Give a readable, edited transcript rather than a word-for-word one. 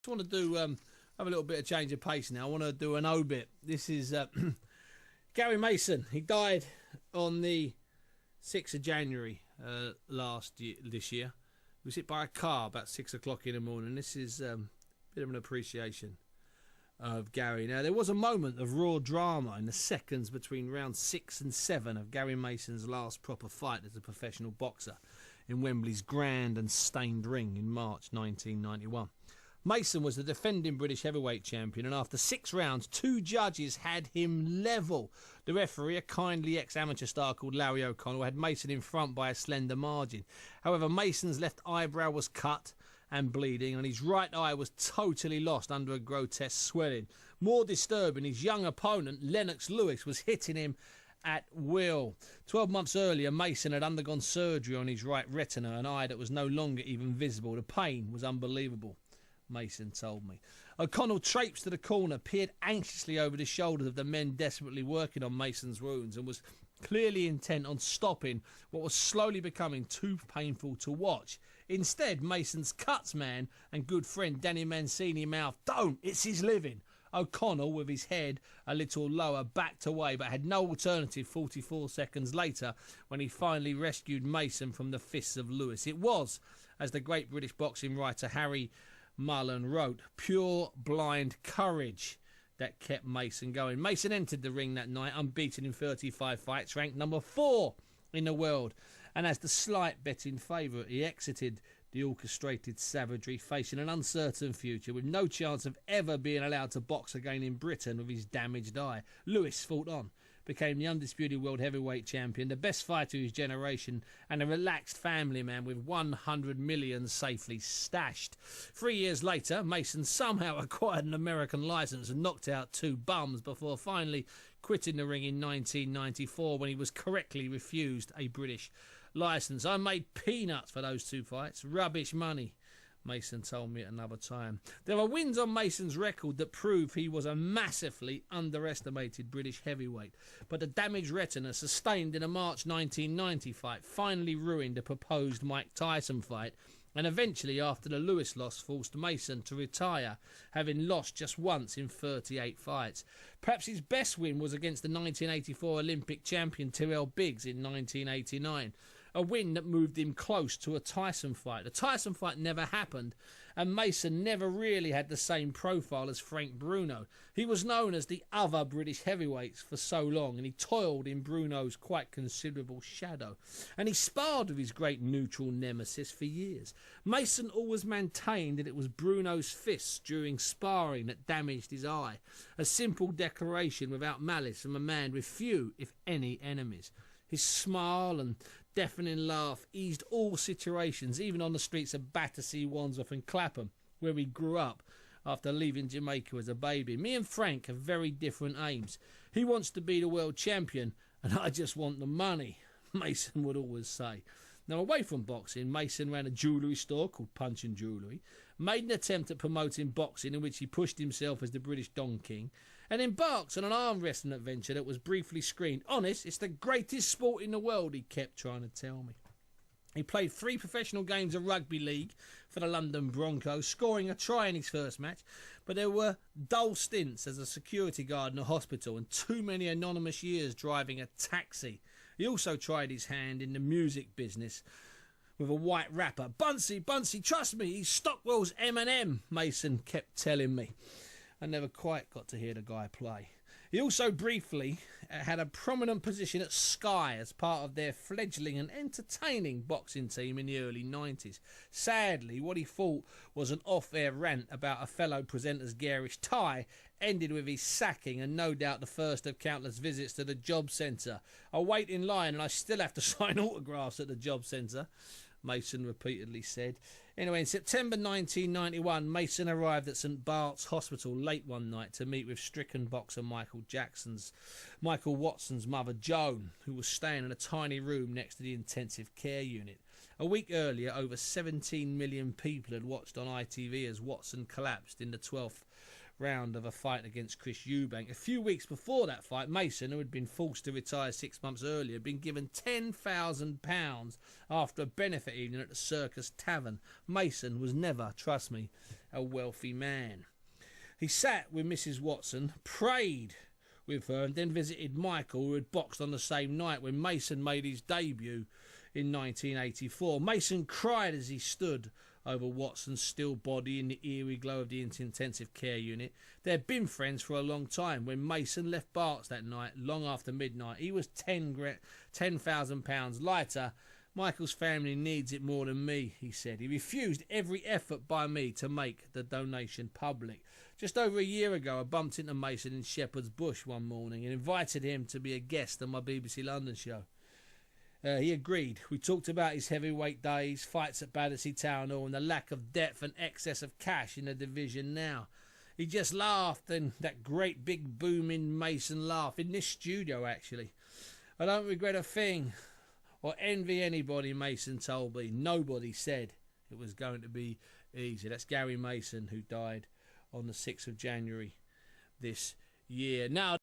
I want to do have a little bit of change of pace now. I want to do an obit. This is Gary Mason. He died on the 6th of January this year. He was hit by a car about 6 o'clock in the morning. This is a bit of an appreciation of Gary. Now, there was a moment of raw drama in the seconds between round 6 and 7 of Gary Mason's last proper fight as a professional boxer in Wembley's grand and stained ring in March 1991. Mason was the defending British heavyweight champion, and after 6 rounds, 2 judges had him level. The referee, a kindly ex-amateur star called Larry O'Connell, had Mason in front by a slender margin. However, Mason's left eyebrow was cut and bleeding, and his right eye was totally lost under a grotesque swelling. More disturbing, his young opponent, Lennox Lewis, was hitting him at will. 12 months earlier, Mason had undergone surgery on his right retina, an eye that was no longer even visible. The pain was unbelievable, Mason told me. O'Connell traipsed to the corner, peered anxiously over the shoulders of the men desperately working on Mason's wounds, and was clearly intent on stopping what was slowly becoming too painful to watch. Instead, Mason's cuts man and good friend Danny Mancini mouthed, "Don't, it's his living." O'Connell, with his head a little lower, backed away, but had no alternative 44 seconds later when he finally rescued Mason from the fists of Lewis. It was, as the great British boxing writer Harry Mullen wrote, pure blind courage that kept Mason going. Mason entered the ring that night unbeaten in 35 fights, ranked number 4 in the world, and as the slight betting favourite, he exited the orchestrated savagery, facing an uncertain future with no chance of ever being allowed to box again in Britain with his damaged eye. Lewis fought on, became the undisputed world heavyweight champion, the best fighter of his generation, and a relaxed family man with 100 million safely stashed. 3 years later, Mason somehow acquired an American licence and knocked out 2 bums before finally quitting the ring in 1994 when he was correctly refused a British licence. "I made peanuts for those 2 fights. Rubbish money," Mason told me at another time. There are wins on Mason's record that prove he was a massively underestimated British heavyweight, but the damaged retina sustained in a March 1990 fight finally ruined the proposed Mike Tyson fight, and eventually, after the Lewis loss, forced Mason to retire, having lost just once in 38 fights. Perhaps his best win was against the 1984 Olympic champion Tyrrell Biggs in 1989, a win that moved him close to a Tyson fight. The Tyson fight never happened, and Mason never really had the same profile as Frank Bruno. He was known as the other British heavyweights for so long, and he toiled in Bruno's quite considerable shadow, and he sparred with his great neutral nemesis for years. Mason always maintained that it was Bruno's fists during sparring that damaged his eye, a simple declaration without malice from a man with few, if any, enemies. His smile and deafening laugh eased all situations, even on the streets of Battersea, Wandsworth and Clapham, where he grew up after leaving Jamaica as a baby. Me and Frank have very different aims. He wants to be the world champion, and I just want the money, Mason would always say. Now, away from boxing, Mason ran a jewellery store called Punch and Jewellery, made an attempt at promoting boxing in which he pushed himself as the British Don King, and embarked on an arm wrestling adventure that was briefly screened. "Honest, it's the greatest sport in the world," he kept trying to tell me. He played 3 professional games of rugby league for the London Broncos, scoring a try in his first match, but there were dull stints as a security guard in a hospital and too many anonymous years driving a taxi. He also tried his hand in the music business with a white rapper. Buncey, trust me, he's Stockwell's Eminem," Mason kept telling me. I never quite got to hear the guy play. He also briefly had a prominent position at Sky as part of their fledgling and entertaining boxing team in the early 90s. Sadly, what he thought was an off-air rant about a fellow presenter's garish tie ended with his sacking, and no doubt the first of countless visits to the job centre. "I wait in line and I still have to sign autographs at the job centre," Mason repeatedly said. Anyway, in September 1991, Mason arrived at St Bart's Hospital late one night to meet with stricken boxer Michael Watson's mother Joan, who was staying in a tiny room next to the intensive care unit. A week earlier, over 17 million people had watched on ITV as Watson collapsed in the 12th round of a fight against Chris Eubank. A few weeks before that fight, Mason, who had been forced to retire 6 months earlier, had been given £10,000 after a benefit evening at the Circus Tavern. Mason was never, trust me, a wealthy man. He sat with Mrs. Watson, prayed with her, and then visited Michael, who had boxed on the same night when Mason made his debut in 1984. Mason cried as he stood over Watson's still body in the eerie glow of the intensive care unit. They had been friends for a long time. When Mason left Bart's that night, long after midnight, he was £10,000 lighter. Michael's family needs it more than me, he said. He refused every effort by me to make the donation public. Just over a year ago, I bumped into Mason in Shepherd's Bush one morning and invited him to be a guest on my BBC London show. He agreed. We talked about his heavyweight days, fights at Battersea Town Hall, and the lack of depth and excess of cash in the division now. He just laughed, and that great big booming Mason laugh in this studio, actually. I don't regret a thing or envy anybody, Mason told me. Nobody said it was going to be easy. That's Gary Mason, who died on the 6th of January this year. Now,